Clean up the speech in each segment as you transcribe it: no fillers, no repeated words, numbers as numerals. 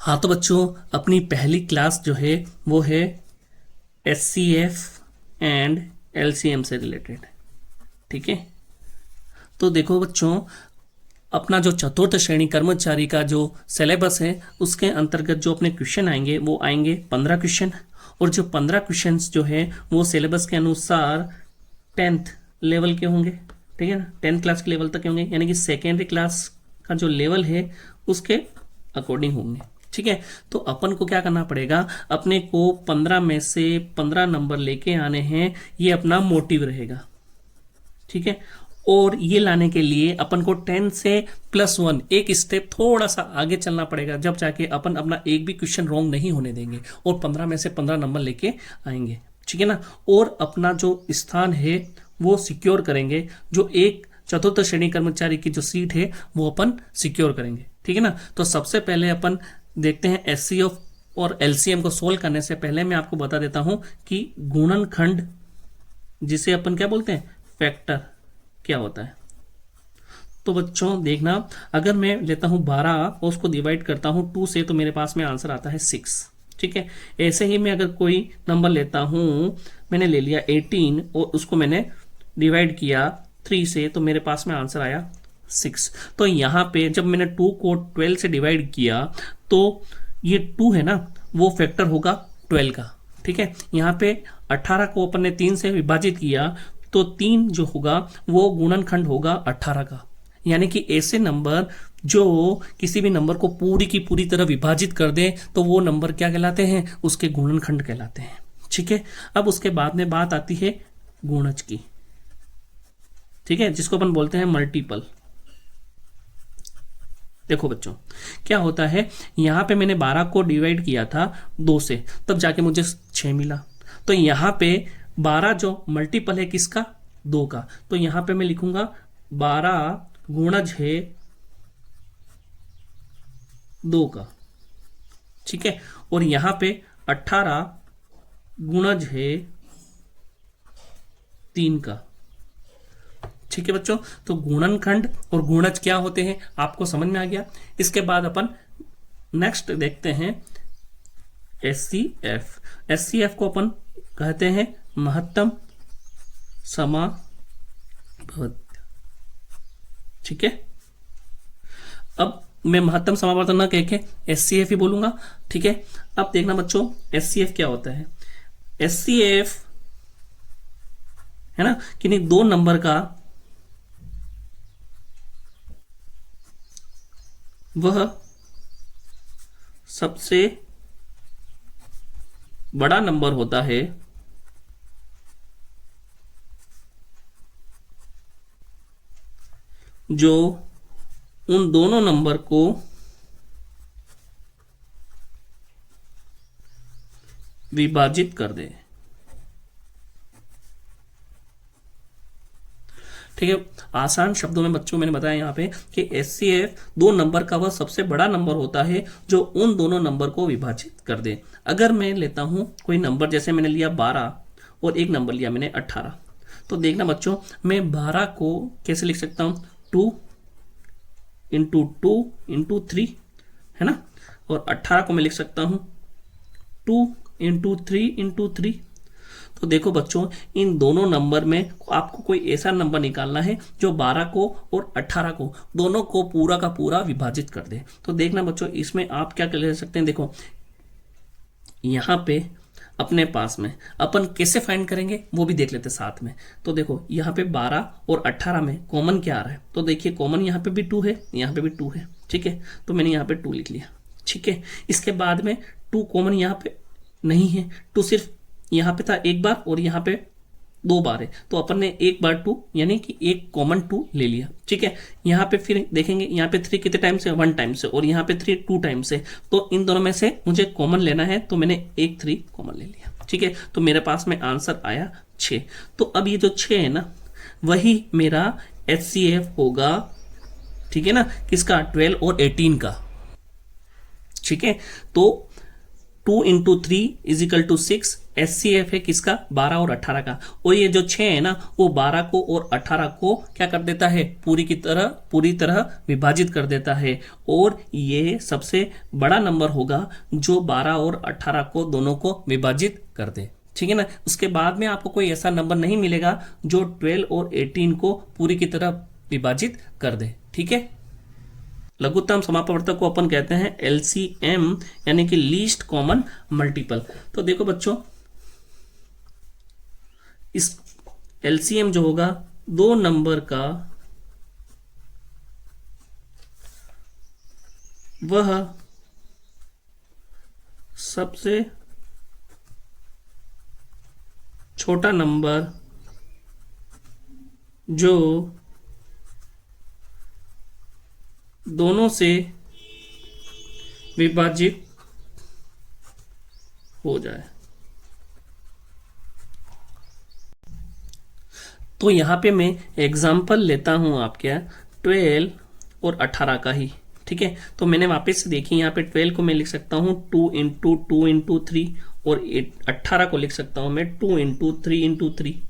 हाँ तो बच्चों, अपनी पहली क्लास जो है वो है SCF एंड LCM से रिलेटेड। ठीक है, तो देखो बच्चों, अपना जो चतुर्थ श्रेणी कर्मचारी का जो सिलेबस है उसके अंतर्गत जो अपने क्वेश्चन आएंगे वो आएंगे 15 क्वेश्चन। और जो 15 क्वेश्चन जो है वो सिलेबस के अनुसार 10th लेवल के होंगे। ठीक है ना, 10th क्लास के लेवल तक के होंगे, यानी कि सेकेंडरी क्लास का जो लेवल है उसके अकॉर्डिंग होंगे। ठीक है, तो अपन को क्या करना पड़ेगा, अपने को 15 में से 15 नंबर लेके आने हैं, ये अपना मोटिव रहेगा। ठीक है, और ये लाने के लिए अपन को 10 से +1 एक स्टेप थोड़ा सा आगे चलना पड़ेगा, जब जाके अपन अपना एक भी क्वेश्चन रॉन्ग नहीं होने देंगे और 15 में से 15 नंबर लेके आएंगे। ठीक है ना, और अपना जो स्थान है वो सिक्योर करेंगे, जो एक चतुर्थ श्रेणी कर्मचारी की जो सीट है वो अपन सिक्योर करेंगे। ठीक है ना, तो सबसे पहले अपन देखते हैं SCF और LCM को सोल्व करने से पहले मैं आपको बता देता हूं कि गुणनखंड, जिसे अपन क्या बोलते हैं, फैक्टर, क्या होता है। तो बच्चों देखना, अगर मैं लेता हूं 12 और उसको डिवाइड करता हूं 2 से, तो मेरे पास में आंसर आता है 6। ठीक है, ऐसे ही मैं अगर कोई नंबर लेता हूं, मैंने ले लिया 18 और उसको मैंने डिवाइड किया 3 से, तो मेरे पास में आंसर आया 6। तो यहाँ पे जब मैंने 2 को 12 से डिवाइड किया तो ये 2 है ना, वो फैक्टर होगा 12 का। ठीक है, यहाँ पे 18 को अपन ने 3 से विभाजित किया तो 3 जो होगा वो गुणनखंड होगा 18 का। यानी कि ऐसे नंबर जो किसी भी नंबर को पूरी की पूरी तरह विभाजित कर दे तो वो नंबर क्या कहलाते हैं, उसके गुणनखंड कहलाते हैं। ठीक है, अब उसके बाद में बात आती है गुणज की। ठीक है, जिसको अपन बोलते हैं मल्टीपल। देखो बच्चों, क्या होता है, यहां पे मैंने 12 को डिवाइड किया था 2 से, तब जाके मुझे 6 मिला। तो यहां पे 12 जो मल्टीपल है किसका, 2 का, तो यहां पे मैं लिखूंगा 12 गुणज है 2 का। ठीक है, और यहां पे 18 गुणज है 3 का। ठीक है बच्चों, तो गुणनखंड और गुणज क्या होते हैं आपको समझ में आ गया। इसके बाद अपन नेक्स्ट देखते हैं SCF। SCF को अपन कहते हैं महत्तम समावर्त। ठीक है, अब मैं महत्तम समावर्तन ना कह के SCF ही बोलूंगा। ठीक है, अब देखना बच्चों SCF क्या होता है। SCF है ना, कि नहीं, 2 नंबर का वह सबसे बड़ा नंबर होता है जो उन दोनों नंबर को विभाजित कर दे। ठीक है, आसान शब्दों में बच्चों मैंने बताया यहाँ पे कि SCF 2 नंबर का वह सबसे बड़ा नंबर होता है जो उन दोनों नंबर को विभाजित कर दे। अगर मैं लेता हूं कोई नंबर, जैसे मैंने लिया 12 और एक नंबर लिया मैंने 18, तो देखना बच्चों, मैं 12 को कैसे लिख सकता हूं, 2 इंटू 2 इंटू 3, है ना, और 18 को मैं लिख सकता हूं 2 इंटू 3 इंटू 3। तो देखो बच्चों, इन दोनों नंबर में आपको कोई ऐसा नंबर निकालना है जो 12 को और 18 को दोनों को पूरा का पूरा विभाजित कर दे। तो देखना बच्चों, इसमें आप क्या कर सकते हैं, देखो यहां पे अपने पास में अपन कैसे फाइंड करेंगे वो भी देख लेते साथ में। तो देखो यहाँ पे 12 और 18 में कॉमन क्या आ रहा है, तो देखिए कॉमन यहाँ पे भी 2 है, यहाँ पे भी 2 है। ठीक है, तो मैंने यहाँ पे 2 लिख लिया। ठीक है, इसके बाद में 2 कॉमन यहाँ पे नहीं है, 2 सिर्फ यहाँ पे था एक बार और यहाँ पे 2 बार है, तो अपन ने एक बार 2 यानी कि एक कॉमन 2 ले लिया। ठीक है, यहाँ पे फिर देखेंगे, यहाँ पे 3 कितने टाइम से, 1 टाइम से, और यहाँ पे 3 2 टाइम से, तो इन दोनों में से मुझे कॉमन लेना है, तो मैंने एक 3 कॉमन ले लिया। ठीक है, तो मेरे पास में आंसर आया 6। तो अब ये जो 6 है ना, वही मेरा SCF होगा। ठीक है ना, किसका, 12 और 18 का। ठीक है, तो 2 × 3 = 6। HCF है किसका? 12 और 18 का। और ये जो 6 है ना, वो 12 को और 18 को क्या कर देता है? पूरी तरह विभाजित कर देता है। और ये सबसे बड़ा नंबर होगा जो 12 और 18 को दोनों को विभाजित कर दे। ठीक है ना। उसके बाद में आपको कोई ऐसा नंबर नहीं मिलेगा जो 12 और 18 को पूरी की तरह विभाजित कर दे। ठीक है। लघुत्तम समापवर्तक को अपन कहते हैं LCM, यानी कि लीस्ट कॉमन मल्टीपल। तो देखो बच्चों, इस LCM जो होगा दो नंबर का, वह सबसे छोटा नंबर जो दोनों से विभाजित हो जाए। तो यहां पे मैं एग्जाम्पल लेता हूं आपके 12 और 18 का ही। ठीक है। तो मैंने वापस से देखी, यहाँ पे 12 को मैं लिख सकता हूं 2 × 2 × 3 और 18 को लिख सकता हूं मैं 2 × 3 × 3।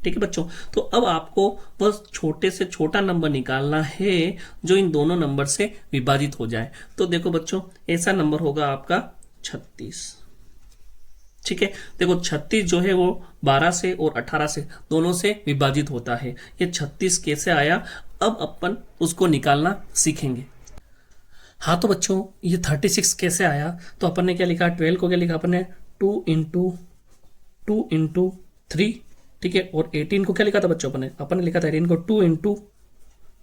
ठीक है बच्चों। तो अब आपको बस छोटे से छोटा नंबर निकालना है जो इन दोनों नंबर से विभाजित हो जाए। तो देखो बच्चों, ऐसा नंबर होगा आपका 36। ठीक है। देखो 36 जो है वो 12 से और 18 से दोनों से विभाजित होता है। ये 36 कैसे आया, अब अपन उसको निकालना सीखेंगे। हाँ तो बच्चों, ये 36 कैसे आया, तो अपन ने क्या लिखा? 12 को क्या लिखा अपन ने? 2 × 2 × 3। ठीक है। और 18 को क्या लिखा था बच्चों? अपन ने लिखा था 18 को 2 ×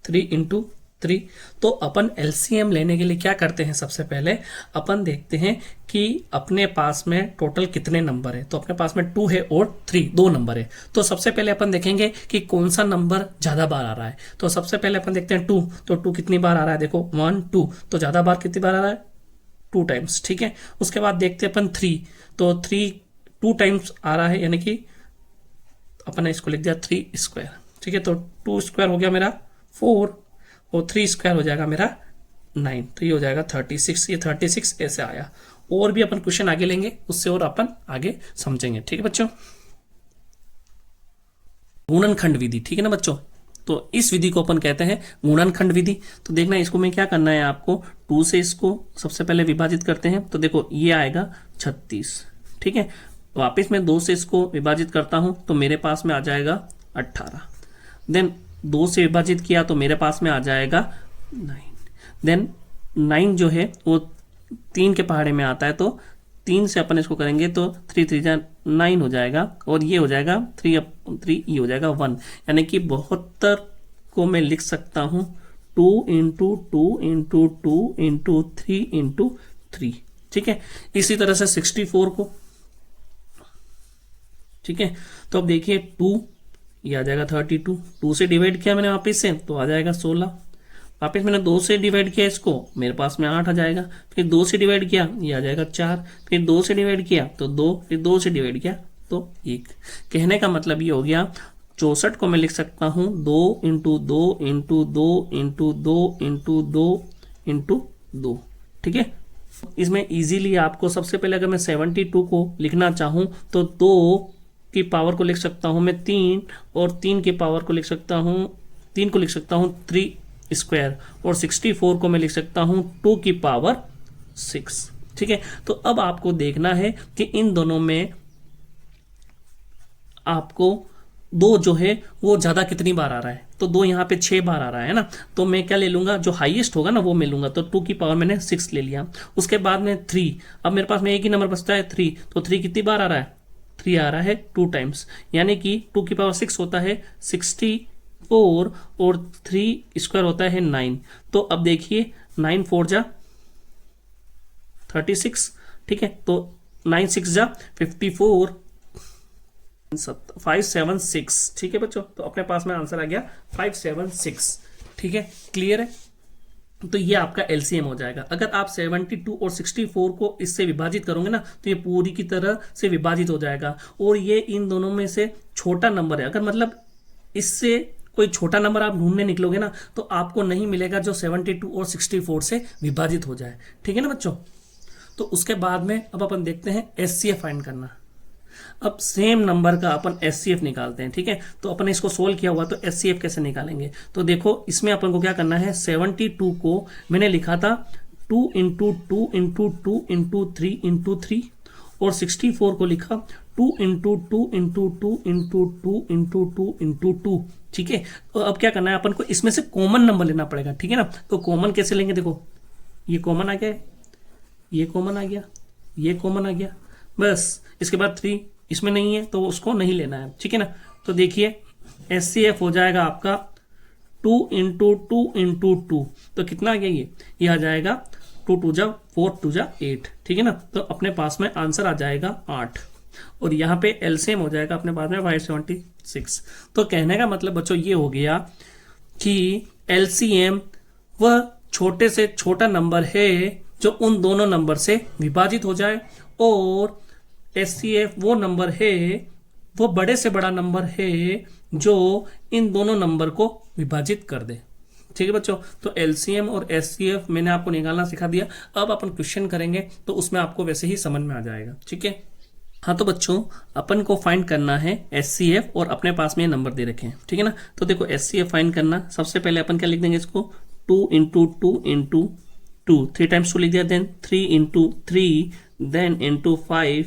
3 × 3। तो अपन LCM लेने के लिए क्या करते हैं? सबसे पहले अपन देखते हैं कि अपने पास में टोटल कितने नंबर है। तो अपने पास में 2 है और 3, दो नंबर है। तो सबसे पहले अपन देखेंगे कि कौन सा नंबर ज्यादा बार आ रहा है। तो सबसे पहले अपन देखते हैं 2। तो 2 कितनी बार आ रहा है? देखो 1 2, तो ज्यादा बार कितनी बार आ रहा है? 2 टाइम्स। ठीक है। उसके बाद देखते हैं अपन 3। तो 3 2 टाइम्स आ रहा है, यानी कि अपन ने इसको लिख दिया 3²। ठीक है। तो 2² हो गया मेरा 4 और 3² हो जाएगा मेरा 9। तो ये हो जाएगा 36। ये 36 ऐसे आया। और भी अपन क्वेश्चन आगे लेंगे, उससे और अपन आगे समझेंगे। ठीक है बच्चों। गुणनखंड विधि। ठीक है ना बच्चों। तो इस विधि को अपन कहते हैं गुणनखंड विधि। तो देखना, इसको में क्या करना है आपको? 2 से इसको सबसे पहले विभाजित करते हैं। तो देखो ये आएगा 36। ठीक है। वापस मैं 2 से इसको विभाजित करता हूं तो मेरे पास में आ जाएगा 18। देन 2 से विभाजित किया तो मेरे पास में आ जाएगा 9। देन 9 जो है वो 3 के पहाड़े में आता है, तो 3 से अपन इसको करेंगे तो 3 3 9 हो जाएगा। और ये हो जाएगा 3 ये हो जाएगा 1, यानी कि 72 को मैं लिख सकता हूं 2 × 2 × 2 × 3 × 3। ठीक है। इसी तरह से 64 को, ठीक है। तो अब देखिए 2, ये आ जाएगा 32। 2 से डिवाइड किया मैंने वापस से, तो आ जाएगा 16। वापस मैंने 2 से डिवाइड किया इसको, मेरे पास में 8 आ जाएगा। फिर 2 से डिवाइड किया, ये आ जाएगा 4। फिर 2 से डिवाइड किया तो 2, फिर 2 से डिवाइड किया तो 1। कहने का मतलब ये हो गया 64 को मैं लिख सकता हूं 2 × 2 × 2 × 2 × 2 × 2। ठीक है। इसमें इजीली आपको सबसे पहले अगर मैं 72 को लिखना चाहूं तो 2 की पावर को लिख सकता हूं मैं 3, और 3 की पावर को लिख सकता हूं 3 को लिख सकता हूं 3², और 64 को मैं लिख सकता हूं 2 की पावर 6। ठीक है। तो अब आपको देखना है कि इन दोनों में आपको 2 जो है वो ज्यादा कितनी बार आ रहा है। तो 2 यहाँ पे 6 बार आ रहा है ना, तो मैं क्या ले लूंगा? जो हाईएस्ट होगा ना वो मैं लूंगा। तो 2 की पावर मैंने 6 ले लिया। उसके बाद में 3, अब मेरे पास में एक ही नंबर बचता है 3। तो 3 कितनी बार आ रहा है? 3 आ रहा है 2 टाइम्स, यानी कि 2 की पावर 6 होता है 64, और 3² होता है 9। तो अब देखिए 9 4 जा 36। ठीक है। तो 9 6 जा 54, 576। ठीक है बच्चों। तो अपने पास में आंसर आ गया 576। ठीक है। क्लियर है। तो ये आपका LCM हो जाएगा। अगर आप 72 और 64 को इससे विभाजित करोगे ना, तो ये पूरी की तरह से विभाजित हो जाएगा। और ये इन दोनों में से छोटा नंबर है। अगर मतलब इससे कोई छोटा नंबर आप ढूंढने निकलोगे ना, तो आपको नहीं मिलेगा जो 72 और 64 से विभाजित हो जाए। ठीक है ना बच्चों। तो उसके बाद में अब अपन देखते हैं HCF फाइंड करना। अब सेम नंबर का अपन HCF निकालते हैं, ठीक है। तो अपन इसको सोल्व किया हुआ, तो HCF कैसे निकालेंगे? तो देखो इसमें अपन को क्या करना है, 72 को मैंने लिखा था 2 इंटू 2 इंटू 2 इंटू 3 इंटू 3, और 64 को लिखा 2 into 2 into 2 into 2 into 2 into 2, ठीक है। तो अब क्या करना है अपन को, इसमें से कॉमन नंबर लेना पड़ेगा, ठीक है ना। तो कॉमन कैसे लेंगे, देखो ये कॉमन आ गया, ये कॉमन आ गया, ये कॉमन आ गया, बस। इसके बाद 3 इसमें नहीं है तो उसको नहीं लेना है, ठीक है ना। तो देखिए HCF हो जाएगा आपका 2 इंटू 2 इंटू 2, तो कितना आ गया ये आ जाएगा 2 2 जा 4 2 जा 8, ठीक है ना। तो अपने पास में आंसर आ जाएगा 8, और यहाँ पे LCM हो जाएगा अपने पास में 576। तो कहने का मतलब बच्चों ये हो गया कि LCM वह छोटे से छोटा नंबर है जो उन दोनों नंबर से विभाजित हो जाए, और HCF वो नंबर है, वो बड़े से बड़ा नंबर है जो इन दोनों नंबर को विभाजित कर दे, ठीक है बच्चों। तो LCM और HCF मैंने आपको निकालना सिखा दिया। अब अपन क्वेश्चन करेंगे तो उसमें आपको वैसे ही समझ में आ जाएगा, ठीक है। हाँ तो बच्चों अपन को फाइंड करना है HCF, और अपने पास में ये नंबर दे रखे हैं, ठीक है ना। तो देखो HCF फाइंड करना, सबसे पहले अपन क्या लिख देंगे इसको, 2 इंटू 2 इंटू 2, 3 टाइम्स 2 लिख दिया, then 3 into 3, then into 5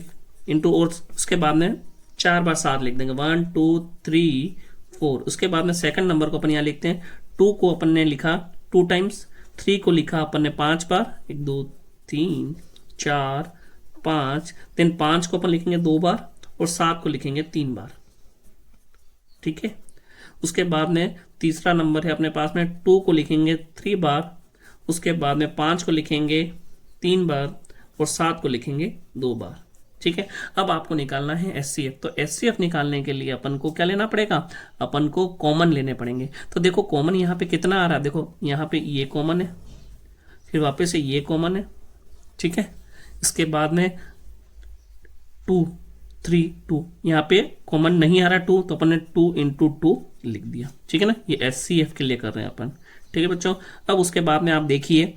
into, और उसके बाद में 4 बार 7 लिख देंगे, 1 2 3 4। उसके बाद में सेकंड नंबर को अपन यहाँ लिखते हैं, 2 को अपन ने लिखा 2 टाइम्स, 3 को लिखा अपन ने 5 बार, 1 2 3 4 5, देन 5 को अपन लिखेंगे 2 बार, और 7 को लिखेंगे 3 बार, ठीक है। उसके बाद में तीसरा नंबर है अपने पास में, 2 को लिखेंगे 3 बार, उसके बाद में 5 को लिखेंगे 3 बार, और 7 को लिखेंगे 2 बार, ठीक है। अब आपको निकालना है HCF। तो HCF निकालने के लिए अपन को क्या लेना पड़ेगा, अपन को कॉमन लेने पड़ेंगे। तो देखो कॉमन यहाँ पे कितना आ रहा है, देखो यहाँ पे ये कॉमन है, फिर वापस से ये कॉमन है, ठीक है। इसके बाद में 2 3 2, यहाँ पे कॉमन नहीं आ रहा 2, तो अपन ने 2 इंटू 2 लिख दिया, ठीक है ना। ये HCF के लिए कर रहे हैं अपन, ठीक है बच्चों। अब उसके बाद में आप देखिए,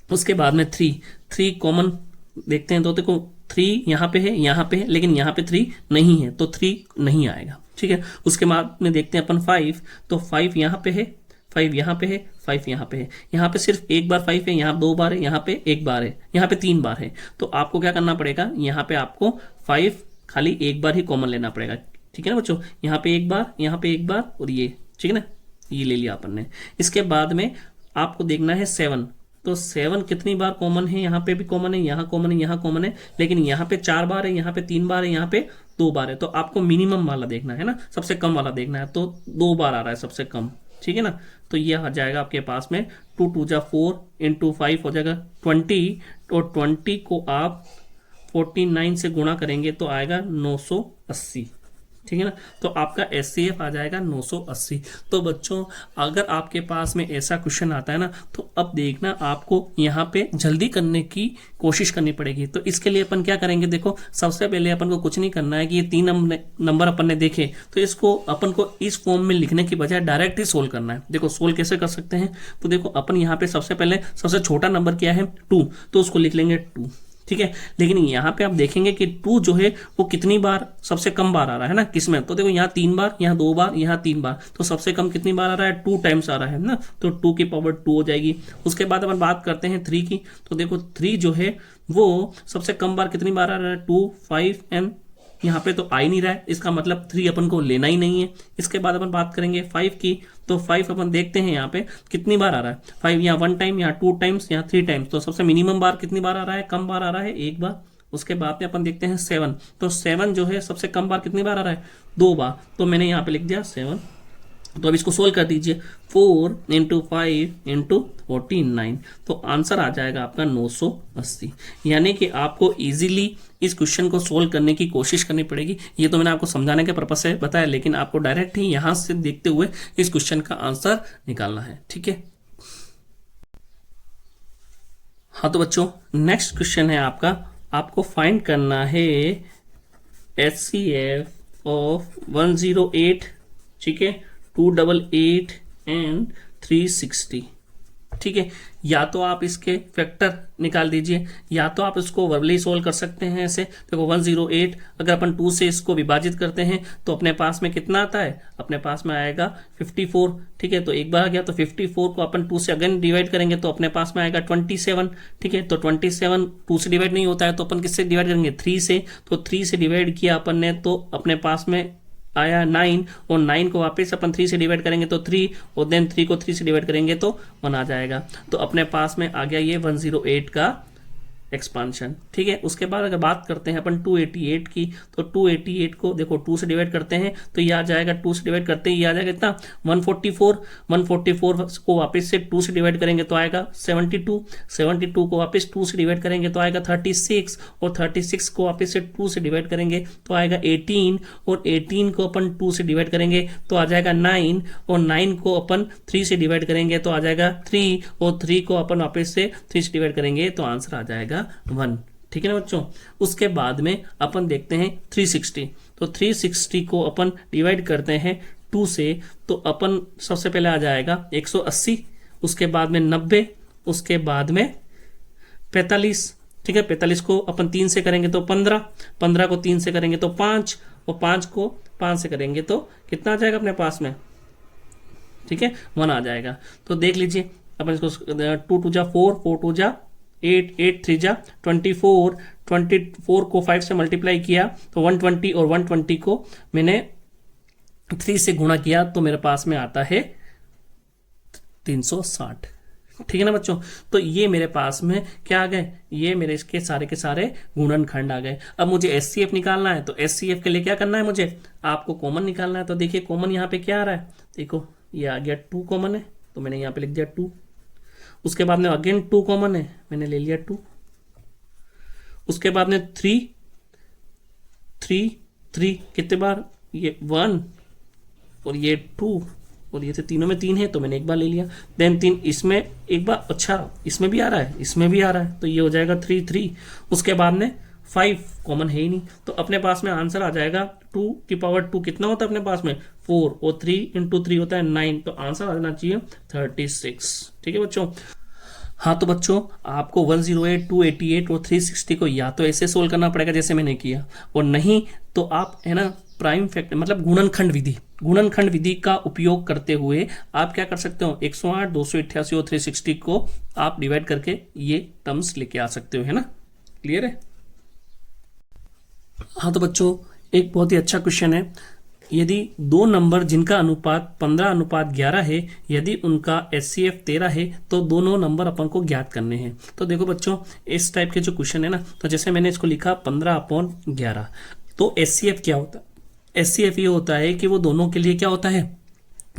उसके बाद में 3 कॉमन देखते हैं, तो देखो 3 यहाँ पे है, यहाँ पे है, लेकिन यहाँ पे 3 नहीं है, तो 3 नहीं आएगा, ठीक है। उसके बाद में देखते हैं अपन 5, तो 5 यहाँ पे है, 5 यहाँ पे है, 5 यहाँ पे है, यहाँ पे सिर्फ एक बार 5 है, यहाँ 2 बार है, यहाँ पे 1 बार है, यहाँ पे 3 बार है। तो आपको क्या करना पड़ेगा, यहाँ पे आपको 5 खाली एक बार ही कॉमन लेना पड़ेगा, ठीक है ना बच्चों। यहाँ पे 1 बार, यहाँ पे 1 बार, और ये, ठीक है ना, ये ले लिया अपन ने। इसके बाद में आपको देखना है 7, तो 7 कितनी बार कॉमन है, यहाँ पे भी कॉमन है, यहाँ कॉमन है, यहाँ कॉमन है, लेकिन यहाँ पे 4 बार है, यहाँ पे 3 बार है, यहाँ पे 2 बार है। तो आपको मिनिमम वाला देखना है ना, सबसे कम वाला देखना है, तो 2 बार आ रहा है सबसे कम, ठीक है ना। तो ये आ जाएगा आपके पास में 2 2 जा 4 इंटू 5 हो जाएगा 20, और 20 को आप 49 से गुणा करेंगे तो आएगा 980, ठीक है ना। तो आपका HCF आ जाएगा 980। तो बच्चों अगर आपके पास में ऐसा क्वेश्चन आता है ना, तो अब देखना आपको यहाँ पे जल्दी करने की कोशिश करनी पड़ेगी। तो इसके लिए अपन क्या करेंगे, देखो सबसे पहले अपन को कुछ नहीं करना है कि ये 3 नंबर अपन ने देखे, तो इसको अपन को इस फॉर्म में लिखने की बजाय डायरेक्ट ही सोल्व करना है। देखो सोल्व कैसे कर सकते हैं, तो देखो अपन यहाँ पे सबसे पहले सबसे छोटा नंबर क्या है 2, तो उसको लिख लेंगे 2, ठीक है। लेकिन यहाँ पे आप देखेंगे कि 2 जो है वो कितनी बार सबसे कम बार आ रहा है ना, किसमें, तो देखो यहाँ 3 बार, यहाँ 2 बार, यहाँ 3 बार, तो सबसे कम कितनी बार आ रहा है 2 टाइम्स आ रहा है ना, तो 2 की पावर 2 हो जाएगी। उसके बाद अपन बात करते हैं 3 की, तो देखो 3 जो है वो सबसे कम बार कितनी बार आ रहा है 2 5 एंड यहाँ पे तो आ ही नहीं रहा है, इसका मतलब 3 अपन को लेना ही नहीं है। इसके बाद अपन बात करेंगे 5 की, तो 5 अपन देखते हैं यहाँ पे कितनी बार आ रहा है 5, यहाँ 1 टाइम, यहाँ 2 टाइम्स, यहाँ 3 टाइम्स, तो सबसे मिनिमम बार कितनी बार आ रहा है, कम बार आ रहा है 1 बार। उसके बाद में अपन देखते हैं 7, तो 7 जो है सबसे कम बार कितनी बार आ रहा है 2 बार, तो मैंने यहाँ पे लिख दिया 7। तो अब इसको सोल्व कर दीजिए, 4 इंटू 5 इंटू 49, तो आंसर आ जाएगा आपका 980। यानी कि आपको इजीली इस क्वेश्चन को सोल्व करने की कोशिश करनी पड़ेगी। ये तो मैंने आपको समझाने के पर्पज से बताया, लेकिन आपको डायरेक्ट ही यहाँ से देखते हुए इस क्वेश्चन का आंसर निकालना है, ठीक है। हाँ तो बच्चों नेक्स्ट क्वेश्चन है आपको फाइंड करना है HCF ऑफ 108, ठीक है, 288 एंड 360, ठीक है। या तो आप इसके फैक्टर निकाल दीजिए, या तो आप इसको वर्बली सोल्व कर सकते हैं ऐसे। देखो 108 अगर अपन 2 से इसको विभाजित करते हैं तो अपने पास में कितना आता है, अपने पास में आएगा 54, ठीक है। तो एक बार आ गया, तो 54 को अपन 2 से अगेन डिवाइड करेंगे तो अपने पास में आएगा 27, ठीक है। तो 27 2 से डिवाइड नहीं होता है तो अपन किससे डिवाइड करेंगे, 3 से। तो 3 से डिवाइड किया अपन ने तो अपने पास में आया 9, और 9 को वापस अपन 3 से डिवाइड करेंगे तो 3, और देन 3 को 3 से डिवाइड करेंगे तो 1 आ जाएगा। तो अपने पास में आ गया ये 108 का एक्सपांशन, ठीक है। उसके बाद अगर बात करते हैं अपन 288 की, तो 288 को देखो 2 से डिवाइड करते हैं तो ये आ जाएगा, 2 से डिवाइड करते ही ये आ जाएगा कितना, 144। 144 को वापस से 2 से डिवाइड करेंगे तो आएगा 72। 72 को वापस 2 से डिवाइड करेंगे तो आएगा 36, और 36 को वापस से 2 से डिवाइड करेंगे तो आएगा 18, और 18 को अपन 2 से डिवाइड करेंगे तो आ जाएगा 9, और 9 को अपन 3 से डिवाइड करेंगे तो आ जाएगा 3, और 3 को अपन वापस से 3 से डिवाइड करेंगे तो आंसर आ जाएगा 1, ठीक है ना बच्चों। उसके बाद में अपन देखते हैं 360। तो 360 को अपन डिवाइड करते हैं 2 से तो अपन सबसे पहले आ जाएगा 180, उसके बाद में 90, उसके बाद में 45, ठीक है। 45 को अपन 3 से करेंगे तो 15, 15 को 3 से करेंगे तो 5, और 5 को 5 से करेंगे तो कितना आ जाएगा अपने पास में, ठीक है, 1 आ जाएगा। तो देख लीजिए अपन इसको 2 2 जा 4, 4 2 जा 8, 8 3 जा 24, 24 को 5 से मल्टीप्लाई किया तो 120, और 120 को मैंने 3 से गुणा किया तो मेरे पास में आता है 360, ठीक है ना बच्चों। तो ये मेरे पास में क्या आ गए, ये मेरे इसके सारे के सारे गुणनखंड आ गए। अब मुझे HCF निकालना है, तो HCF के लिए क्या करना है, मुझे आपको कॉमन निकालना है। तो देखिए कॉमन यहाँ पे क्या आ रहा है, देखो ये आ गया 2 कॉमन है तो मैंने यहाँ पे लिख दिया 2। उसके बाद में अगेन 2 कॉमन है, मैंने ले लिया 2। उसके बाद में 3 3 3 कितने बार, ये 1 और ये 2, और ये तीनों में 3 है तो मैंने एक बार ले लिया। देन 3 इसमें एक बार, अच्छा इसमें भी आ रहा है, इसमें भी आ रहा है, तो ये हो जाएगा 3 3। उसके बाद में 5 कॉमन है ही नहीं, तो अपने पास में आंसर आ जाएगा 2 की पावर 2 कितना होता है अपने पास में 4, और 3 × 3 होता है 9, तो आंसर आ जाना चाहिए 36, ठीक है बच्चों। हाँ तो बच्चों आपको 108, 288 और 360 को या तो ऐसे सोल्व करना पड़ेगा जैसे मैंने किया, और नहीं तो आप है ना प्राइम फैक्टर मतलब गुणनखंड विधि का उपयोग करते हुए आप क्या कर सकते हो, 108, 288 और 360 को आप डिवाइड करके ये टर्म्स लेके आ सकते हो, है ना, क्लियर है। हाँ तो बच्चों एक बहुत ही अच्छा क्वेश्चन है, यदि 2 नंबर जिनका अनुपात 15:11 है, यदि उनका HCF 13 है तो दोनों नंबर अपन को ज्ञात करने हैं। तो देखो बच्चों इस टाइप के जो क्वेश्चन है ना, तो जैसे मैंने इसको लिखा 15/11, तो HCF क्या होता है, HCF ये होता है कि वो दोनों के लिए क्या होता है,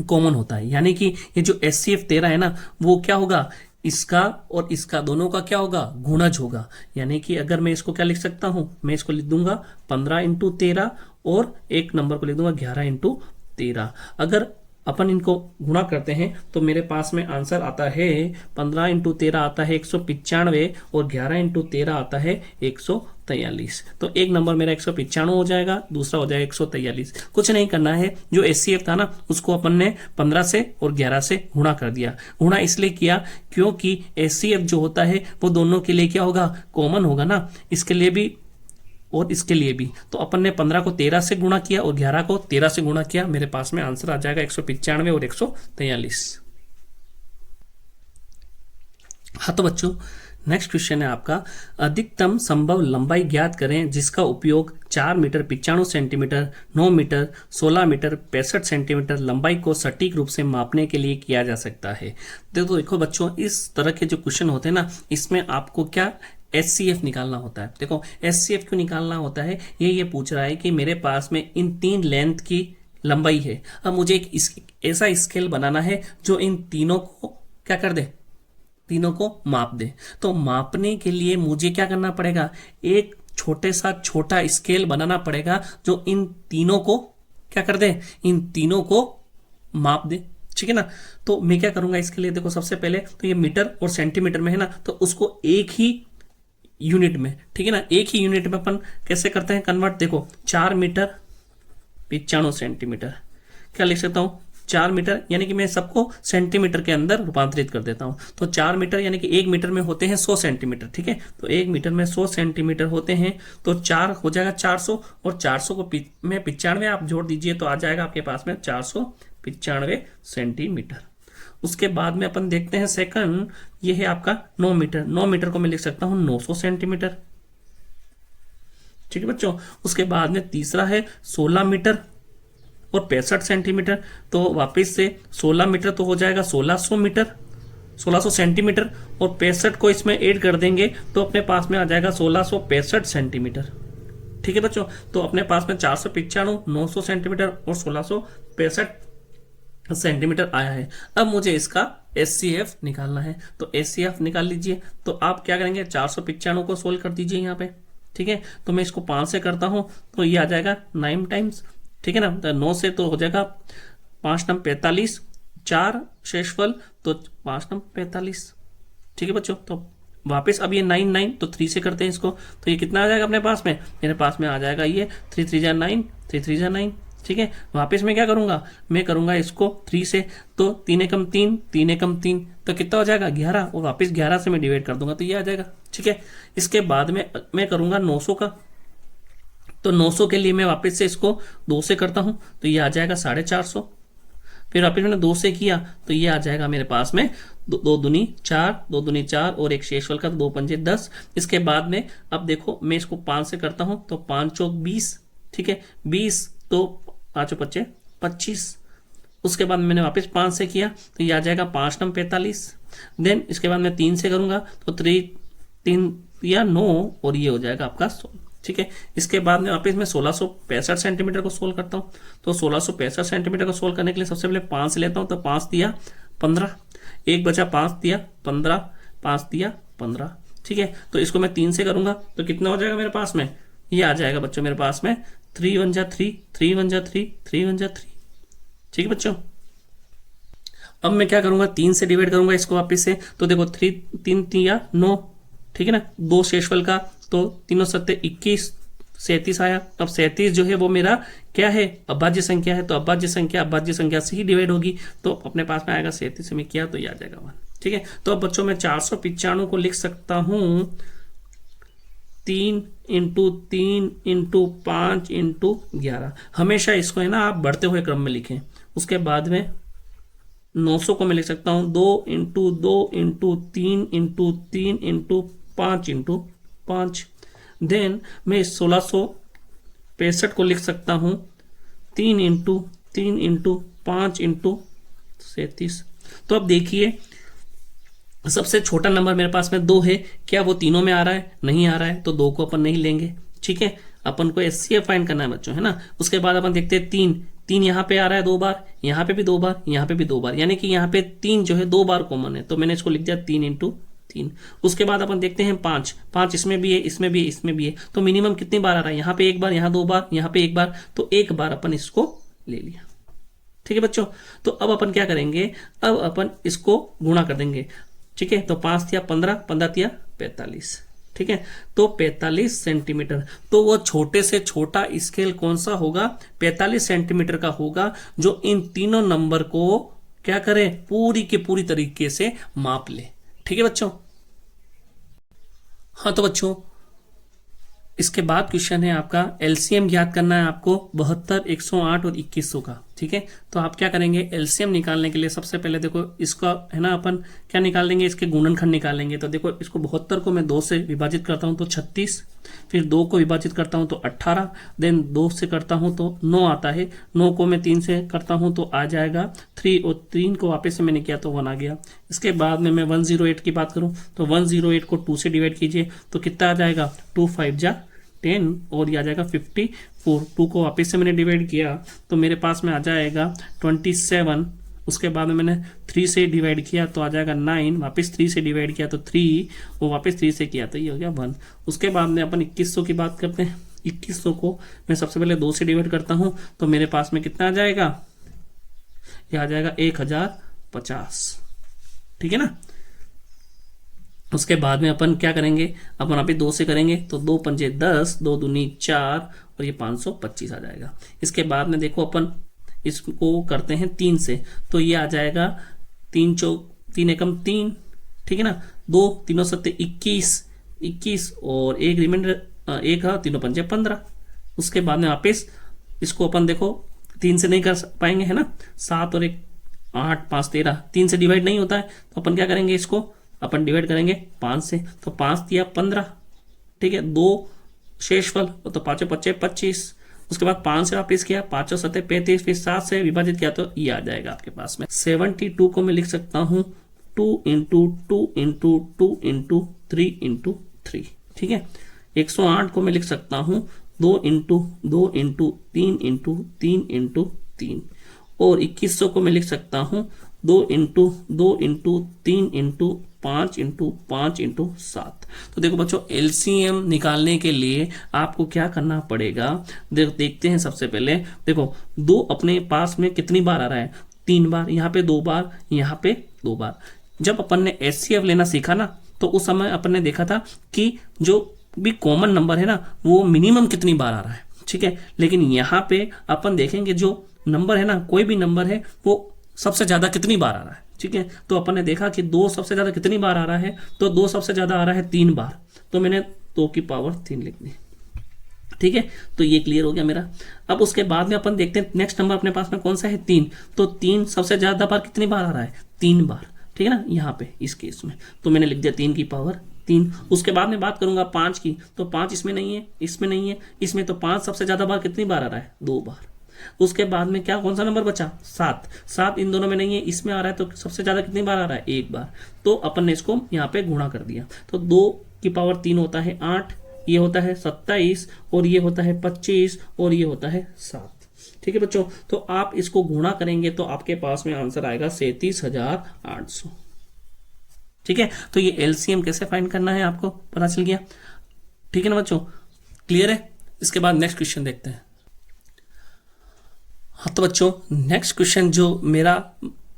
कॉमन होता है। यानी कि ये जो HCF 13 है ना वो क्या होगा, इसका और इसका दोनों का क्या होगा, गुणज होगा। यानी कि अगर मैं इसको क्या लिख सकता हूं, मैं इसको लिख दूंगा 15 × 13 और एक नंबर को लिख दूंगा 11 × 13। अगर अपन इनको गुणा करते हैं तो मेरे पास में आंसर आता है 15 × 13 आता है 195, और 11 × 13 आता है 143। तो एक नंबर मेरा 195 हो जाएगा, दूसरा हो जाएगा 143। कुछ नहीं करना है, जो HCF था ना उसको अपन ने 15 से और 11 से गुणा कर दिया। गुणा इसलिए किया क्योंकि HCF जो होता है वो दोनों के लिए क्या होगा, कॉमन होगा ना, इसके लिए भी और इसके लिए भी। तो अपन ने 15 को 13 से गुणा किया और 11 को 13 से गुणा किया, मेरे पास में आंसर आ जाएगा 195 और 143। हाँ तो बच्चों नेक्स्ट क्वेश्चन है आपका, अधिकतम संभव लंबाई ज्ञात करें जिसका उपयोग 4 metre 95 centimetre, 9 metre, 16 metre 65 centimetre लंबाई को सटीक रूप से मापने के लिए किया जा सकता है। देखो बच्चों इस तरह के जो क्वेश्चन होते हैं ना, इसमें आपको क्या HCF निकालना होता है। देखो HCF क्यों निकालना होता है, ये पूछ रहा है कि मेरे पास में इन 3 लेंथ की लंबाई है, अब मुझे एक ऐसा स्केल बनाना है जो इन तीनों को क्या कर दे, तीनों को माप दे। तो मापने के लिए मुझे क्या करना पड़ेगा, एक छोटे सा छोटा स्केल बनाना पड़ेगा जो इन तीनों को क्या कर दे, इन तीनों को माप दे, ठीक है ना। तो मैं क्या करूंगा इसके लिए, देखो सबसे पहले तो ये मीटर और सेंटीमीटर में है ना, तो उसको एक ही यूनिट में, ठीक है ना, एक ही यूनिट में अपन कैसे करते हैं कन्वर्ट। देखो 4 मीटर 95 सेंटीमीटर क्या लिख सकता हूं, 4 मीटर, यानी कि मैं सबको सेंटीमीटर के अंदर रूपांतरित कर देता हूं। तो 4 मीटर यानी कि 1 मीटर में होते हैं 100 सेंटीमीटर, ठीक है। तो 1 मीटर में 100 सेंटीमीटर होते हैं, तो 4 हो जाएगा 400, और 400 को में 95 आप जोड़ दीजिए तो आ जाएगा आपके पास में 495 सेंटीमीटर। उसके बाद में अपन देखते हैं सेकंड, ये है आपका 9 मीटर। 9 मीटर को मैं लिख सकता हूं 900 सेंटीमीटर, ठीक है बच्चों। उसके बाद में तीसरा है 16 मीटर और 65 सेंटीमीटर। तो वापस से 16 मीटर तो हो जाएगा 1600 मीटर, 1600 सेंटीमीटर, और 65 को इसमें ऐड कर देंगे तो अपने पास में आ जाएगा 1665 सेंटीमीटर, ठीक है बच्चों। तो अपने पास में 495, 900 सेंटीमीटर और 1665 सेंटीमीटर आया है। अब मुझे इसका SCF निकालना है, तो SCF निकाल लीजिए। तो आप क्या करेंगे, 495 को सोल्व कर दीजिए यहाँ पे, ठीक है। तो मैं इसको 5 से करता हूं तो ये आ जाएगा 9 टाइम्स, ठीक है ना। तो 9 से तो हो जाएगा 5 9 45, 4 शेषफल, तो 5 9 45, ठीक है बच्चों। तो वापस अब ये 9 9, तो 3 से करते हैं इसको, तो ये कितना आ जाएगा अपने पास में, मेरे पास में आ जाएगा ये 3 3 जा 9, 3 3 जा 9, ठीक है। वापस में क्या करूंगा, मैं करूंगा इसको 3 से, तो 3 एकम 3, 3 एकम 3, तो कितना हो जाएगा 11, और वापस 11 से मैं डिवाइड कर दूंगा तो ये आ जाएगा, ठीक है। इसके बाद में मैं करूंगा 900 का, तो 900 के लिए मैं वापस से इसको 2 से करता हूं तो ये आ जाएगा 450। फिर वापस मैंने 2 से किया तो ये आ जाएगा मेरे पास में 2 दूनी 4, 2 दूनी 4 और एक शेषफल का 2 पंजे 10। इसके बाद में अब देखो मैं इसको 5 से करता हूं तो 5 चौक 20, ठीक है, 20, तो 5 पच्चे 25। उसके बाद मैंने वापस 5 से किया तो ये आ जाएगा 5 9 45। देन इसके बाद मैं 3 से करूंगा तो 3 या 9 और ये हो जाएगा आपका 16, ठीक है। इसके बाद में वापस मैं 1665 सेंटीमीटर को सोल्व करता हूं, तो 1665 सेंटीमीटर को सोल्व करने के लिए सबसे पहले 5 लेता हूं, तो 5 दिया 15, 1 बचा 5 दिया 15, 5 दिया 15, ठीक है। तो इसको मैं 3 से करूंगा तो कितना हो जाएगा मेरे पास में, ये आ जाएगा बच्चों मेरे पास में 3 1 जा 3, 3 1 जा 3, 3 1 जा 3, ठीक है बच्चों। अब मैं क्या करूंगा, 3 से डिवाइड करूंगा इसको वापस से, तो देखो 3 3 या 9, ठीक है ना, 2 शेषफल का, तो 3 7 21, 37 आया। अब 37 जो है वो मेरा क्या है, अभाज्य संख्या है, तो अभाज्य संख्या से ही डिवाइड होगी, तो अपने पास में आएगा 37 से मैं किया तो ये आ जाएगा 1, ठीक है। तो अब बच्चों मैं 495 को लिख सकता हूं 3 इंटू 3 इंटू 5 इंटू 11। हमेशा इसको है ना आप बढ़ते हुए क्रम में लिखें। उसके बाद में 900 को मैं लिख सकता हूं 2 into 2 into 3 into 3 into 5 into 5। Then मैं 1665 को लिख सकता हूं 3 इंटू 3 इंटू 5 इंटू 37। तो अब देखिए सबसे छोटा नंबर मेरे पास में 2 है, क्या वो तीनों में आ रहा है, नहीं आ रहा है, तो 2 को अपन नहीं लेंगे, ठीक है। अपन को SCF फाइंड करना है बच्चों, है ना। उसके बाद अपन देखते हैं 3 यहाँ पे आ रहा है 2 बार, यहाँ पे भी 2 बार, यहाँ पे भी 2 बार, यानी कि यहाँ पे 3 जो है 2 बार कॉमन है, तो मैंने इसको लिख दिया 3 इंटू 3। उसके बाद अपन देखते हैं 5 इसमें भी है, इसमें भी है, इसमें भी है, तो मिनिमम कितनी बार आ रहा है, यहाँ पे 1 बार, यहाँ 2 बार, यहाँ पे 1 बार, तो 1 बार अपन इसको ले लिया, ठीक है बच्चों। तो अब अपन क्या करेंगे, अब अपन इसको गुणा कर देंगे, ठीक है। तो 5 दिया 15, 15 दिया 45, ठीक है। तो 45 सेंटीमीटर, तो वो छोटे से छोटा स्केल कौन सा होगा, 45 सेंटीमीटर का होगा, जो इन तीनों नंबर को क्या करे, पूरी के पूरी तरीके से माप ले, ठीक है बच्चों। हाँ तो बच्चों इसके बाद क्वेश्चन है आपका LCM ज्ञात करना है आपको 72, 108 और 2100 का, ठीक है। तो आप क्या करेंगे, LCM निकालने के लिए सबसे पहले देखो इसका है ना अपन क्या निकालेंगे, इसके गुणनखंड निकालेंगे। तो देखो इसको 72 को मैं 2 से विभाजित करता हूं तो 36, फिर 2 को विभाजित करता हूं तो 18, देन 2 से करता हूं तो 9 आता है, 9 को मैं 3 से करता हूं तो आ जाएगा 3, और 3 को वापस से मैंने किया तो 1 आ गया। इसके बाद में मैं 108 की बात करूं तो 108 को 2 से डिवाइड कीजिए तो कितना आ जाएगा, 2 5 जा 10 और ये आ जाएगा 54। 2 को वापस से मैंने डिवाइड किया तो मेरे पास में आ जाएगा 27। उसके बाद में मैंने 3 से डिवाइड किया तो आ जाएगा 9, वापस 3 से डिवाइड किया तो 3, वो वापस 3 से किया तो ये हो गया 1। उसके बाद में अपन 2100 की बात करते हैं। 2100 को मैं सबसे पहले 2 से डिवाइड करता हूं तो मेरे पास में कितना आ जाएगा, ये आ जाएगा 1050, ठीक है ना। उसके बाद में अपन क्या करेंगे, अपन अभी 2 से करेंगे तो 2 पंजे 10, 2 दूनी 4 और ये 525 आ जाएगा। इसके बाद में देखो अपन इसको करते हैं 3 से, तो ये आ जाएगा 3 चौक 3 एकम 3, ठीक है ना, 2 तीनों सत्ते 21 और एक रिमाइंडर एक है, तीनों पंजे 15। उसके बाद में वापिस इसको अपन देखो 3 से नहीं कर पाएंगे, है ना, 7 और 1 8 5 13, 3 से डिवाइड नहीं होता है, तो अपन क्या करेंगे, इसको अपन डिवाइड करेंगे 5 से, तो 5 दिया 15, ठीक है, 2 शेषफल तो 5 पच्चे 25। उसके बाद 5 से वापिस किया, 5 7 35, फिर 7 से विभाजित किया तो ये आ जाएगा आपके पास में 72 को मैं लिख सकता हूं 2 इंटू 2 इंटू 2 इंटू 3 इंटू 3, ठीक है। 108 को मैं लिख सकता हूं 2 इंटू 2 इंटू 3 इंटू 3 इंटू 3, और 2100 को मैं लिख सकता हूं 2 into 2 into 3 into 5 into 5 into 7। तो देखो बच्चों, एलसीएम निकालने के लिए आपको क्या करना पड़ेगा, देखते हैं। सबसे पहले देखो 2 अपने पास में कितनी बार आ रहा है, 3 बार, यहाँ पे 2 बार, यहाँ पे 2 बार। जब अपन ने एचसीएफ लेना सीखा ना, तो उस समय अपन ने देखा था कि जो भी कॉमन नंबर है ना, वो मिनिमम कितनी बार आ रहा है, ठीक है। लेकिन यहाँ पे अपन देखेंगे जो नंबर है ना, कोई भी नंबर है वो सबसे ज्यादा कितनी बार आ रहा है, ठीक है। तो अपन ने देखा कि 2 सबसे ज्यादा कितनी बार आ रहा है, तो 2 सबसे ज्यादा आ रहा है 3 बार, तो मैंने 2 की पावर 3 लिख दी, ठीक है। तो ये क्लियर हो गया मेरा। अब उसके बाद में अपन देखते हैं नेक्स्ट नंबर अपने पास में कौन सा है, 3। तो 3 सबसे ज्यादा बार कितनी बार आ रहा है, 3 बार, ठीक है ना, यहाँ पे इस केस में, तो मैंने लिख दिया 3 की पावर 3। उसके बाद में बात करूंगा 5 की, तो 5 इसमें नहीं है, इसमें नहीं है, इसमें, तो 5 सबसे ज्यादा बार कितनी बार आ रहा है, 2 बार। उसके बाद में क्या कौन सा नंबर बचा, 7 इन दोनों में नहीं है, इसमें आ रहा है, तो सबसे ज्यादा कितनी बार आ रहा है, 1 बार। तो अपन ने इसको यहाँ पे गुणा कर दिया, तो 2 की पावर 3 होता है 8, ये होता है 27, और ये होता है 25, और ये होता है 7, ठीक है बच्चों। तो आप इसको गुणा करेंगे तो आपके पास में आंसर आएगा 37,800, ठीक है। तो ये एलसीएम कैसे फाइंड करना है आपको पता चल गया, ठीक है ना बच्चों, क्लियर है। इसके बाद नेक्स्ट क्वेश्चन देखते हैं। हाँ तो बच्चों, नेक्स्ट क्वेश्चन जो मेरा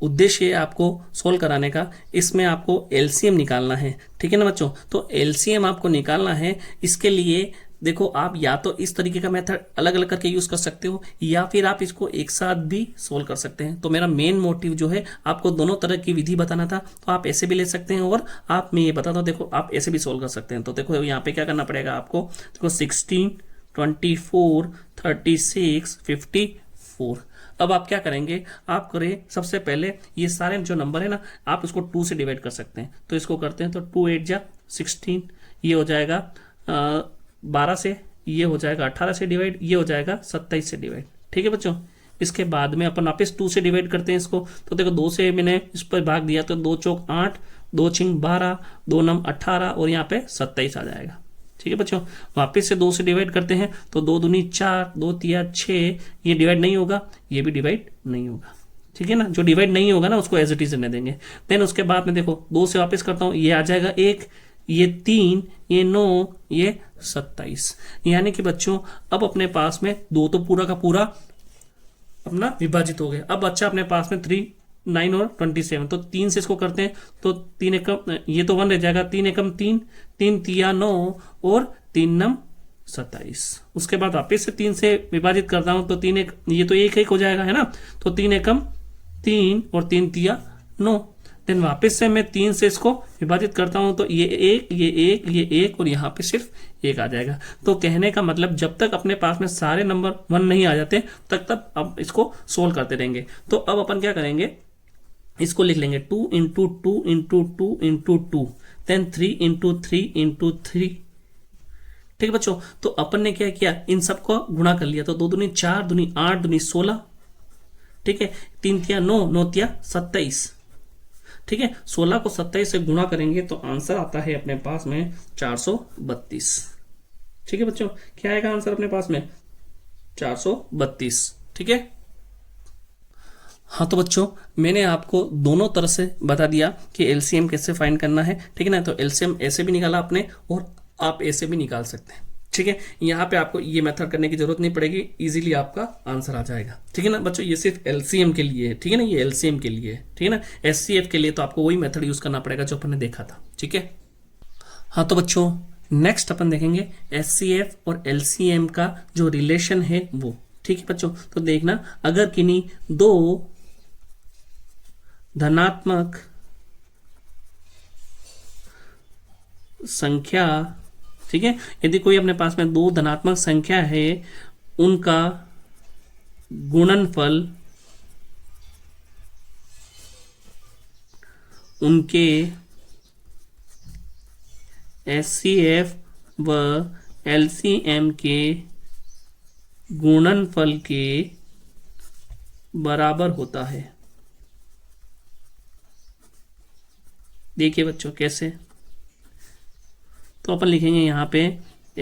उद्देश्य है आपको सोल्व कराने का, इसमें आपको एलसीएम निकालना है, ठीक है ना बच्चों। तो एलसीएम आपको निकालना है, इसके लिए देखो आप या तो इस तरीके का मेथड अलग अलग करके यूज कर सकते हो, या फिर आप इसको एक साथ भी सोल्व कर सकते हैं। तो मेरा मेन मोटिव जो है आपको दोनों तरह की विधि बताना था, तो आप ऐसे भी ले सकते हैं, और आप मैं ये बताता हूँ, देखो आप ऐसे भी सोल्व कर सकते हैं। तो देखो यहाँ पे क्या करना पड़ेगा आपको, देखो 16 24 36 54। अब आप क्या करेंगे, आप करें सबसे पहले ये सारे जो नंबर है ना, आप इसको 2 से डिवाइड कर सकते हैं। तो इसको करते हैं, तो 2 8 जा 16, ये हो जाएगा 12 से, ये हो जाएगा 18 से डिवाइड, ये हो जाएगा 27 से डिवाइड, ठीक है बच्चों। इसके बाद में अपन वापस 2 से डिवाइड करते हैं इसको, तो देखो 2 से मैंने इस पर भाग दिया, तो 2 चौक 8, 2 छिंग 12, 2 नम 18, और यहाँ पे 27 आ जाएगा, ठीक है बच्चों। वापस से 2 से डिवाइड करते हैं, तो 2 दूनी 4, 2 तिया 6, ये डिवाइड नहीं होगा, ये भी डिवाइड नहीं होगा, ठीक है ना। जो डिवाइड नहीं होगा ना उसको एज इट इज रहने देंगे। देन उसके बाद में देखो 2 से वापस करता हूँ, ये आ जाएगा 1, ये 3, ये 9, ये 27। यानी कि बच्चों अब अपने पास में 2 तो पूरा का पूरा अपना विभाजित हो गया। अब बच्चा अपने पास में 3 9 और 27, तो 3 से इसको करते हैं, तो 3 एकम, ये तो 1 रह जाएगा, 3 एकम 3, 3 तिया 9, और 3 नम 27। उसके बाद वापिस से 3 से विभाजित करता हूं, तो 3 एक, ये तो 1 1 हो जाएगा, है ना। तो 3 एकम 3 और 3 तिया 9। देन वापस से मैं 3 से इसको विभाजित करता हूं, तो ये 1 ये 1 ये 1, और यहाँ पे सिर्फ 1 आ जाएगा। तो कहने का मतलब जब तक अपने पास में सारे नंबर 1 नहीं आ जाते तब अब इसको सोल्व करते रहेंगे। तो अब अपन क्या करेंगे, इसको लिख लेंगे 2 into 2 into 2 into 2, then 3 into 3 into 3, ठीक है बच्चों। तो अपन ने क्या किया, इन सबको गुणा कर लिया, तो 2 दूनी 4, दूनी 8, दूनी 16, ठीक है, 3 तिया 9, 9 तिया 27, ठीक है। 16 को 27 से गुणा करेंगे तो आंसर आता है अपने पास में 432, ठीक है बच्चों। क्या आएगा आंसर अपने पास में, 432, ठीक है। हाँ तो बच्चों, मैंने आपको दोनों तरह से बता दिया कि एलसीएम कैसे फाइंड करना है, ठीक है ना। तो एलसीएम ऐसे भी निकाला आपने, और आप ऐसे भी निकाल सकते हैं, ठीक है। यहाँ पे आपको ये मेथड करने की जरूरत नहीं पड़ेगी, इजीली आपका आंसर आ जाएगा, ठीक है ना बच्चों। ये सिर्फ एलसीएम के लिए है, ठीक है ना, ये एलसीएम के लिए है, ठीक है ना। एचसीएफ के लिए तो आपको वही मेथड यूज करना पड़ेगा जो अपन ने देखा था, ठीक है। हाँ तो बच्चों, नेक्स्ट अपन देखेंगे एचसीएफ और एलसीएम का जो रिलेशन है वो, ठीक है बच्चों, तो देखना अगर किन्हीं दो धनात्मक संख्या, ठीक है, यदि कोई अपने पास में दो धनात्मक संख्या है, उनका गुणनफल उनके HCF व LCM के गुणनफल के बराबर होता है। देखिए बच्चों कैसे, तो अपन लिखेंगे यहाँ पे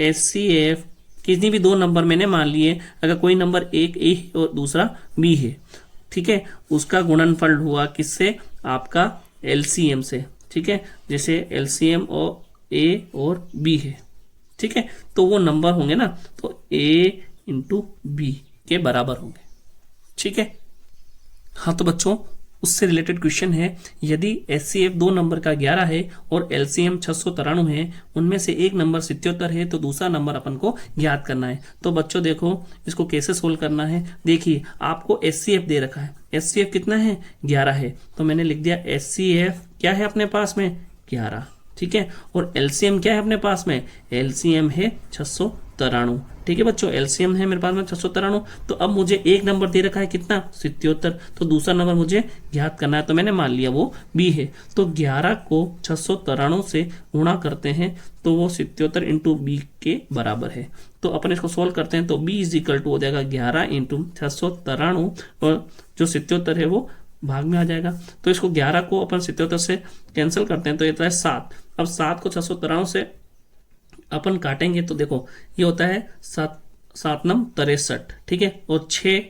HCF, कितनी भी दो नंबर मैंने मान लिए, अगर कोई नंबर एक ए और दूसरा बी है, ठीक है, उसका गुणनफल हुआ किससे, आपका LCM से, ठीक है, जैसे LCM और ए और बी है, ठीक है, तो वो नंबर होंगे ना, तो A इंटू बी के बराबर होंगे, ठीक है। हाँ तो बच्चों उससे रिलेटेड क्वेश्चन है, यदि HCF दो नंबर का 11 है और LCM 693 है, उनमें से एक नंबर 77 है, तो दूसरा नंबर अपन को ज्ञात करना है। तो बच्चों देखो इसको कैसे सोल्व करना है, देखिए आपको HCF दे रखा है, HCF कितना है 11 है, तो मैंने लिख दिया HCF क्या है अपने पास में 11, ठीक है, और LCM क्या है अपने पास में, LCM है 693, ठीक है बच्चों, LCM है मेरे पास में 693। तो अब मुझे एक नंबर दे रखा है कितना 77, तो दूसरा नंबर मुझे ज्ञात करना है, तो मैंने मान लिया वो B है, तो 11 को 693 से गुणा करते हैं तो वो 77 इंटू बी के बराबर है। तो अपन इसको सोल्व करते हैं, तो B इज इक्वल टू हो जाएगा 11 इंटू 693 और जो 77 है वो भाग में आ जाएगा, तो इसको 11 को अपन 77 से कैंसिल करते हैं तो ये होता है 7। अब 7 को 693 से अपन काटेंगे तो देखो ये होता है 7 नम 63, ठीक है, और 6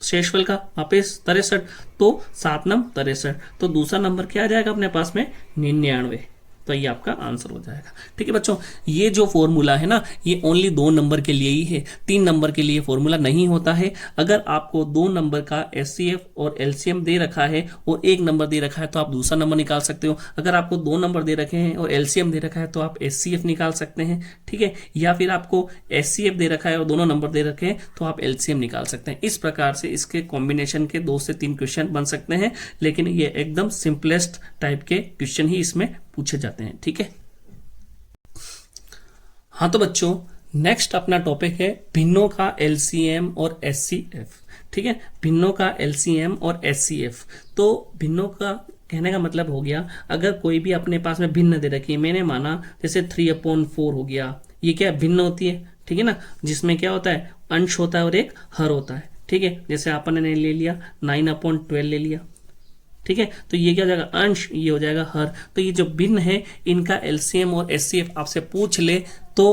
शेषफल का वापिस 63, तो 7 नम 63, तो दूसरा नंबर क्या आ जाएगा अपने पास में 99, तो ये आपका आंसर हो जाएगा। ठीक है बच्चों, ये जो फॉर्मूला है ना, ये ओनली 2 नंबर के लिए ही है, 3 नंबर के लिए फॉर्मूला नहीं होता है। अगर आपको 2 नंबर का HCF और LCM दे रखा है और 1 नंबर दे रखा है तो आप दूसरा नंबर निकाल सकते हो। अगर आपको 2 नंबर दे रखे हैं और LCM दे रखा है तो आप HCF निकाल सकते हैं, ठीक है, या फिर आपको HCF दे रखा है और दोनों नंबर दे रखे हैं तो आप LCM निकाल सकते हैं। इस प्रकार से इसके कॉम्बिनेशन के 2 से 3 क्वेश्चन बन सकते हैं, लेकिन ये एकदम सिंपलेस्ट टाइप के क्वेश्चन ही इसमें पूछे जाते हैं। ठीक है, हाँ तो बच्चों नेक्स्ट अपना टॉपिक है भिन्नों का LCM और HCF। ठीक है, भिन्नों का LCM और HCF। तो भिन्नों का कहने का मतलब हो गया, अगर कोई भी अपने पास में भिन्न दे रखी है, मैंने माना जैसे 3/4 हो गया, ये क्या भिन्न होती है, ठीक है ना, जिसमें क्या होता है अंश होता है और एक हर होता है। ठीक है, जैसे आपने ने ले लिया 9/12 ले लिया, ठीक है, तो ये क्या हो जाएगा अंश, ये हो जाएगा हर। तो ये जो भिन्न है इनका LCM और HCF आपसे पूछ ले तो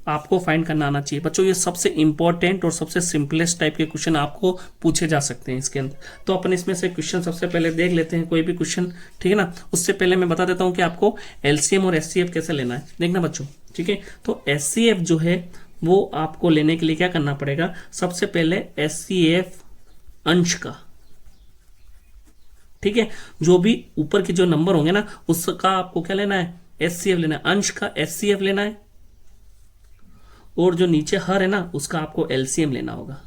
आपको फाइंड करना आना चाहिए। बच्चों ये सबसे इंपॉर्टेंट और सबसे सिंपलेस्ट टाइप के क्वेश्चन आपको पूछे जा सकते हैं इसके अंदर। तो अपन इसमें से क्वेश्चन सबसे पहले देख लेते हैं, कोई भी क्वेश्चन, ठीक है ना। उससे पहले मैं बता देता हूं कि आपको LCM और HCF कैसे लेना है, देखना बच्चों। ठीक है, तो HCF जो है वो आपको लेने के लिए क्या करना पड़ेगा, सबसे पहले HCF अंश का, ठीक है, जो भी ऊपर के जो नंबर होंगे ना उसका आपको क्या लेना है, HCF लेना है, अंश का HCF लेना है, और जो नीचे हर है ना उसका आपको LCM लेना होगा।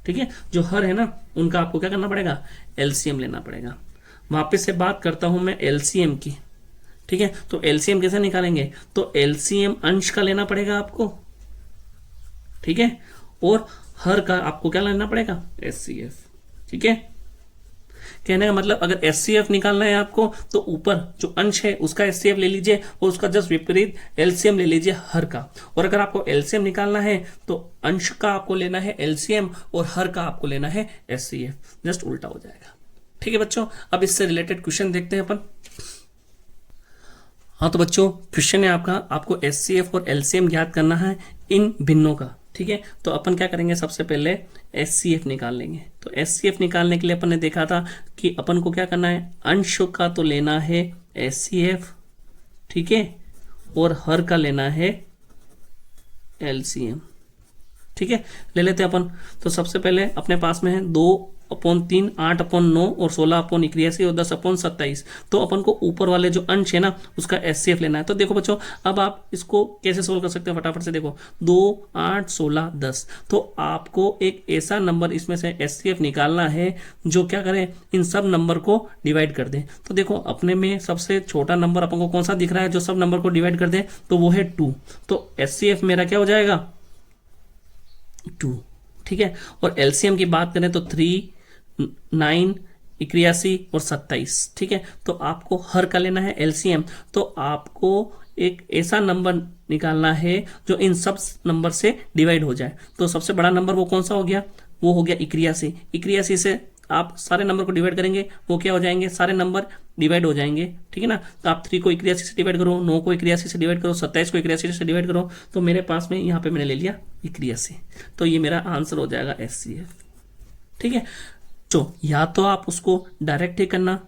ठीक है, जो हर है ना उनका आपको क्या करना पड़ेगा, LCM लेना पड़ेगा। वापस से बात करता हूं मैं LCM की। ठीक है, तो LCM कैसे निकालेंगे, तो LCM अंश का लेना पड़ेगा आपको, ठीक है, और हर का आपको क्या लेना पड़ेगा, HCF। ठीक है, कहने का मतलब अगर HCF निकालना है आपको तो ऊपर जो अंश है उसका HCF ले लीजिए और उसका जस्ट विपरीत LCM ले लीजिए हर का। और अगर आपको LCM निकालना है तो अंश का आपको लेना है LCM और हर का आपको लेना है HCF, जस्ट उल्टा हो जाएगा। ठीक है बच्चों, अब इससे रिलेटेड क्वेश्चन देखते हैं अपन। हाँ तो बच्चों क्वेश्चन है आपको HCF और LCM ज्ञात करना है इन भिन्नों का। ठीक है, तो अपन क्या करेंगे, सबसे पहले HCF निकाल लेंगे। तो HCF निकालने के लिए अपन ने देखा था कि अपन को क्या करना है, अंश का तो लेना है HCF, ठीक है, और हर का लेना है LCM। ठीक है, ले लेते हैं अपन। तो सबसे पहले अपने पास में है 2 9/3, 8/9 और 16/81 और 10/27। तो अपन को ऊपर वाले जो अंश है ना उसका एचसीएफ लेना है। तो देखो बच्चों, अब आप इसको कैसे सोल्व कर सकते हो फटाफट से देखो, 2, 8, 16, 10। तो आपको एक ऐसा नंबर इसमें से एचसीएफ निकालना है जो क्या करे, इन सब नंबर को डिवाइड कर दे। तो देखो अपने में सबसे छोटा नंबर अपन को कौन सा दिख रहा है जो सब नंबर को डिवाइड कर दे, तो वो है 2। तो एचसीएफ मेरा क्या हो जाएगा, 2। ठीक है, और एलसीएम की बात करें तो 3, 9, 81 और 27। ठीक है, तो आपको हर का लेना है एलसीएम। तो आपको एक ऐसा नंबर निकालना है जो इन सब नंबर से डिवाइड हो जाए। तो सबसे बड़ा नंबर वो कौन सा हो गया, वो हो गया 81। 81 से आप सारे नंबर को डिवाइड करेंगे, वो क्या हो जाएंगे, सारे नंबर डिवाइड हो जाएंगे। ठीक है ना, तो आप 3 को 81 से डिवाइड करो, 9 को 81 से डिवाइड करो, 27 को 81 से डिवाइड करो। तो मेरे पास में यहाँ पे मैंने ले लिया 81। तो ये मेरा आंसर हो जाएगा एचसीएफ। ठीक है, तो या तो आप उसको डायरेक्ट ही करना,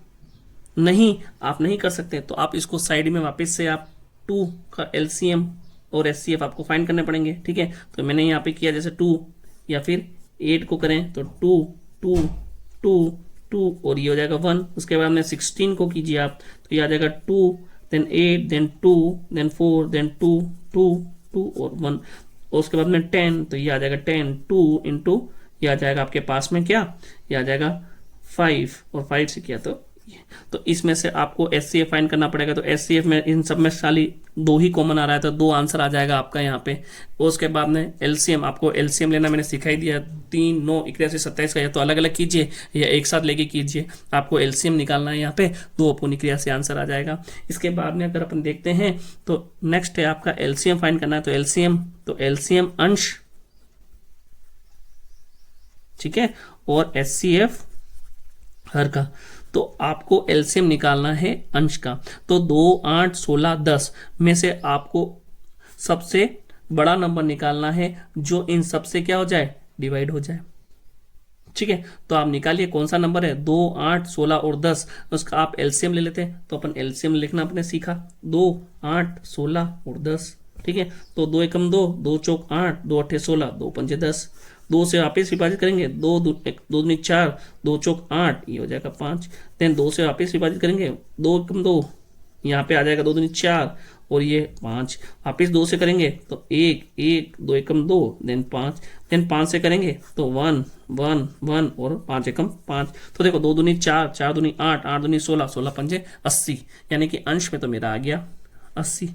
नहीं आप नहीं कर सकते तो आप इसको साइड में वापस से आप 2 का एलसीएम और एचसीएफ आपको फाइंड करने पड़ेंगे। ठीक है, तो मैंने यहाँ पे किया जैसे 2 या फिर 8 को करें तो 2, 2, 2, 2 और ये हो जाएगा 1। उसके बाद में 16 को कीजिए आप तो ये आ जाएगा 2, देन 8, देन 2, देन 4, देन 2, 2, 2 और 1। और उसके बाद में 10 तो ये आ जाएगा 10, 2 इंटू ये आ जाएगा आपके पास में क्या, ये आ जाएगा 5 और 5 से किया तो इसमें से आपको एचसीएफ फाइंड करना पड़ेगा। तो एचसीएफ में इन सब में खाली 2 ही कॉमन आ रहा है तो 2 आंसर आ जाएगा आपका यहाँ पे। और उसके बाद में एलसीएम, आपको एलसीएम लेना मैंने सिखाई दिया, 3, 9, 81, 27 का, या तो अलग अलग कीजिए या एक साथ लेके कीजिए। आपको एलसीएम निकालना है यहाँ पे, 2/81 आंसर आ जाएगा। इसके बाद में अगर अपन देखते हैं तो नेक्स्ट है आपका एलसीएम फाइंड करना है। तो एलसीएम अंश, ठीक है, और एचसीएफ हर का। तो आपको एलसीएम निकालना है अंश का। तो 2, 8, 16, 10 में से आपको सबसे बड़ा नंबर निकालना है जो इन सबसे क्या हो जाए, डिवाइड हो जाए। ठीक है, तो आप निकालिए कौन सा नंबर है, 2, 8, 16 और 10। उसका आप एलसीएम ले लेते हैं। तो अपन एलसीएम लिखना आपने सीखा, 2, 8, 16 और 10। ठीक है, तो 2 एकम 2, 2 चौक 8, 2 अट्ठे 16, 2 पंजे 10। 2 से वापिस विभाजित करेंगे, 2 दूनी 4, 2 चौक 8, ये हो जाएगा 5। देन 2 से वापिस विभाजित करेंगे, 2 एकम 2, यहाँ पे आ जाएगा 2 दूनी 4 और ये 5। वापिस 2 से करेंगे तो 1, 1, 2 एकम 2, देन 5। देन 5 से करेंगे तो 1, 1, 1 और 5 एकम 5। तो देखो 2 दूनी 4, 4 दूनी 8, 8 दूनी 16, 16 पंजे 80। यानी कि अंश में तो मेरा आ गया 80।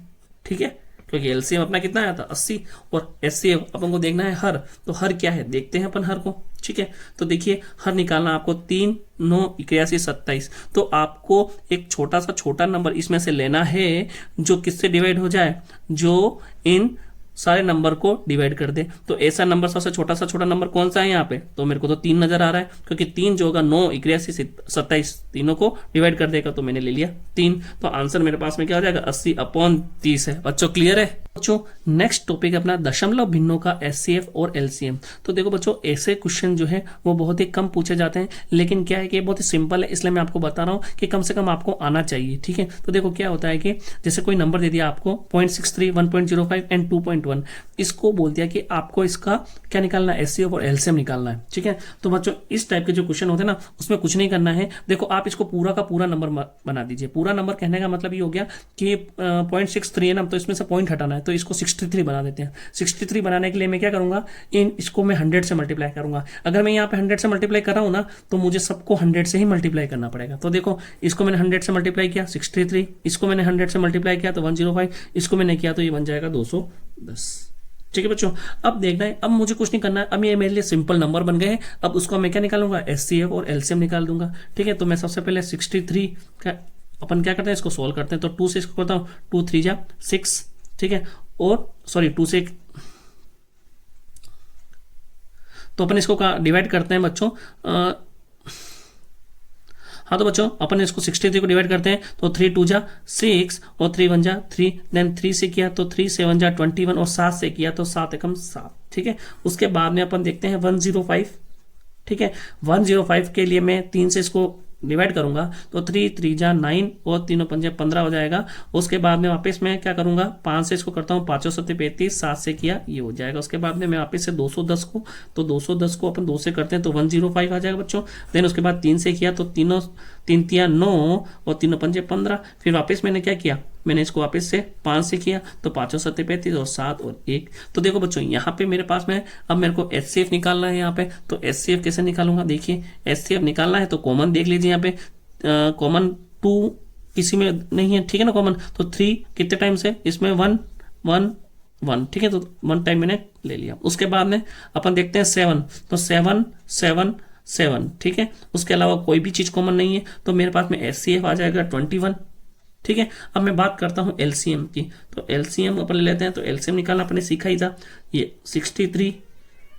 ठीक है, क्योंकि एलसीएम अपना कितना आया था 80 और एचसीएफ अपन को देखना है हर। तो हर क्या है देखते हैं अपन हर को। ठीक है, तो देखिए हर निकालना आपको 3, 9, 81, 27। तो आपको एक छोटा नंबर इसमें से लेना है जो किससे डिवाइड हो जाए, जो इन सारे नंबर को डिवाइड कर दे। तो ऐसा नंबर सबसे छोटा नंबर कौन सा है यहाँ पे, तो मेरे को तो 3 नजर आ रहा है, क्योंकि 3 जो होगा 9, 81, 27 तीनों को डिवाइड कर देगा। तो मैंने ले लिया 3। तो आंसर मेरे पास में क्या हो जाएगा, 80/30 है। बच्चों क्लियर है। बच्चों नेक्स्ट टॉपिक अपना दशमलव भिन्नों का एचसीएफ और एलसीएम। तो देखो बच्चों ऐसे क्वेश्चन जो है वो बहुत ही कम पूछे जाते हैं, लेकिन क्या है कि बहुत ही सिंपल है, इसलिए मैं आपको बता रहा हूँ कि कम से कम आपको आना चाहिए। ठीक है, तो देखो क्या होता है कि जैसे कोई नंबर दे दिया आपको 0.63, 1.05 एंड 2.1, इसको बोल दिया कि आपको इसका क्या निकालना है, एचसीएफ और एलसीएम निकालना है। ठीक है, तो बच्चों इस टाइप के जो क्वेश्चन होते हैं ना उसमें कुछ नहीं करना है। देखो आप इसको पूरा का पूरा नंबर बना दीजिए। पूरा नंबर कहने का मतलब ये हो गया कि 0.63 है ना, तो इसमें से पॉइंट हटाना है, तो इसको 63 बना देते हैं। 63 बनाने के लिए मैं क्या करूंगा, इसको मैं 100 से मल्टीप्लाई करूंगा। अगर मैं यहाँ पे 100 से मल्टीप्लाई कर रहा हूँ ना तो मुझे सबको 100 से ही मल्टीप्लाई करना पड़ेगा। तो देखो इसको मैंने 100 से मल्टीप्लाई किया 63, इसको मैंने 100 से मल्टीप्लाई किया तो 105, इसको मैंने किया तो ये बन जाएगा 210। ठीक है बच्चों, अब देखना है, अब मुझे कुछ नहीं करना है, अब ये मेरे लिए सिंपल नंबर बन गए हैं। अब उसको मैं क्या निकालूंगा, एचसीएफ और एलसीएम निकाल दूंगा। ठीक है, तो मैं सबसे पहले 63 का अपन क्या करते हैं, इसको सोल्व करते हैं। तो 2 से इसको करता हूँ, 2 3 जा 6। ठीक है, और सॉरी 2 से तो अपन इसको डिवाइड करते हैं बच्चों। हाँ तो बच्चों अपन इसको 63 को डिवाइड करते हैं। तो 3 2 जा 6 और 3 1 जा 3, देन 3 से किया तो 3 7 जा 21 और 7 से किया तो 7 एकम 7। ठीक है, उसके बाद में अपन देखते हैं 105। ठीक है, 105 के लिए मैं 3 से इसको डिवाइड करूंगा तो 3 3 जा 9 और 3 पंजे 15 हो जाएगा। उसके बाद में वापस मैं क्या करूंगा, 5 से इसको करता हूँ, 5 7 35, 7 से किया ये हो जाएगा। उसके बाद में मैं वापस से 210 को, तो 210 को अपन 2 से करते हैं तो 105 आ जाएगा बच्चों। देन उसके बाद 3 से किया तो 3 3 9 और 3 पंजे 15। फिर वापस मैंने क्या किया, मैंने इसको वापस से 5 से किया तो 5 7 35 और 7 और 1। तो देखो बच्चों यहाँ पे मेरे पास में अब मेरे को HCF निकालना है यहाँ पे। तो HCF कैसे निकालूंगा, देखिए HCF निकालना है तो कॉमन देख लीजिए यहाँ पे, कॉमन 2 किसी में नहीं है, ठीक है ना कॉमन। तो 3 कितने टाइम से, इसमें 1 1 1, ठीक है, तो 1 टाइम मैंने ले लिया। उसके बाद में अपन देखते हैं 7, तो 7 7 7, ठीक है। उसके अलावा कोई भी चीज कॉमन नहीं है तो मेरे पास में HCF आ जाएगा 21, ठीक है। अब मैं बात करता हूं LCM की, तो LCM अपन ले लेते हैं। तो LCM निकालना अपने सीखा ही था, ये 63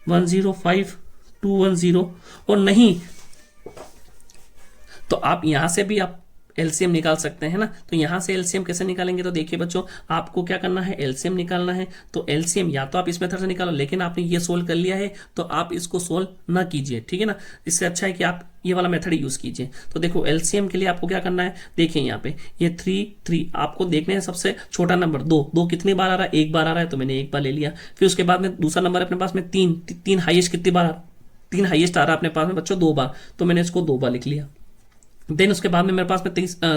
105 210 और नहीं तो आप यहां से भी आप LCM निकाल सकते हैं ना। तो यहां से LCM कैसे निकालेंगे, तो देखिए बच्चों आपको क्या करना है, LCM निकालना है तो LCM या तो आप इस मेथड से निकालो, लेकिन आपने ये सोल्व कर लिया है तो आप इसको सोल्व ना कीजिए, ठीक है ना। इससे अच्छा है कि आप ये वाला मेथड यूज कीजिए। तो देखो LCM के लिए आपको क्या करना है, देखिए यहाँ पे ये 3 3 आपको देखने हैं, सबसे छोटा नंबर 2 कितनी बार आ रहा है, एक बार आ रहा है तो मैंने एक बार ले लिया। फिर उसके बाद में दूसरा नंबर अपने पास में 3 हाईएस्ट कितनी बार, 3 हाईएस्ट आ रहा है अपने पास में बच्चों 2 बार, तो मैंने इसको 2 बार लिख लिया। देन उसके बाद में मेरे पास में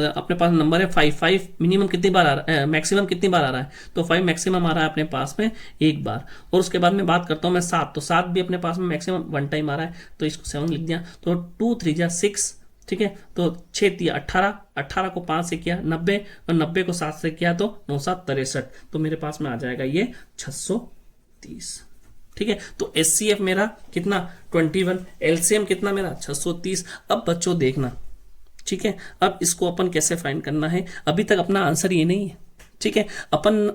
अपने पास नंबर है 5 मिनिमम कितनी बार आ रहा है, मैक्सिमम कितनी बार आ रहा है, तो 5 मैक्सिमम आ रहा है अपने पास में एक बार। और उसके बाद में बात करता हूं मैं 7, तो 7 भी अपने पास में मैक्सिमम 1 टाइम आ रहा है तो इसको 7 लिख दिया। तो 2 3 जा 6, ठीक है, तो 6 3 18, 18 को 5 से किया 90 और 90 को 7 से किया तो 9 7 63, तो मेरे पास में आ जाएगा ये 630, ठीक है। तो HCF मेरा कितना 21, LCM कितना मेरा 630। अब बच्चों देखना, ठीक है, अब इसको अपन कैसे फाइंड करना है, अभी तक अपना आंसर ये नहीं है, ठीक है। अपन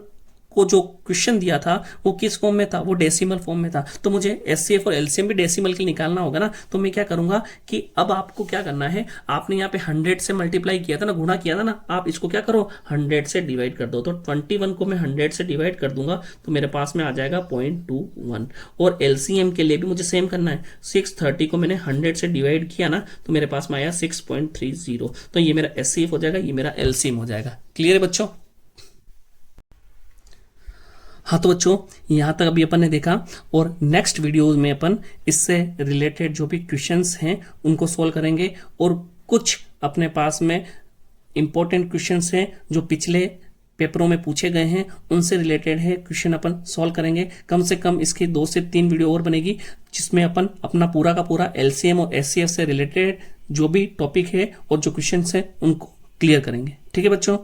को जो क्वेश्चन दिया था वो किस फॉर्म में था, वो डेसिमल फॉर्म में था, तो मुझे HCF और LCM भी डेसिमल के निकालना होगा ना। तो मैं क्या करूंगा कि अब आपको क्या करना है, आपने यहाँ पे 100 से मल्टीप्लाई किया था ना, गुणा किया था ना, आप इसको क्या करो 100 से डिवाइड कर दो। तो 21 को मैं 100 से डिवाइड कर दूंगा तो मेरे पास में आ जाएगा 0.21। और LCM के लिए भी मुझे सेम करना है, 630 को मैंने 100 से डिवाइड किया ना तो मेरे पास में आया 6.30, तो ये मेरा HCF हो जाएगा, ये मेरा LCM हो जाएगा। क्लियर है बच्चों? हाँ तो बच्चों यहाँ तक अभी अपन ने देखा, और नेक्स्ट वीडियो में अपन इससे रिलेटेड जो भी क्वेश्चंस हैं उनको सॉल्व करेंगे, और कुछ अपने पास में इंपॉर्टेंट क्वेश्चंस हैं जो पिछले पेपरों में पूछे गए हैं उनसे रिलेटेड है क्वेश्चन अपन सॉल्व करेंगे। कम से कम इसकी 2 से 3 वीडियो और बनेगी जिसमें अपन अपना पूरा का पूरा LCM और HCF से रिलेटेड जो भी टॉपिक है और जो क्वेश्चंस हैं उनको क्लियर करेंगे। ठीक है बच्चों।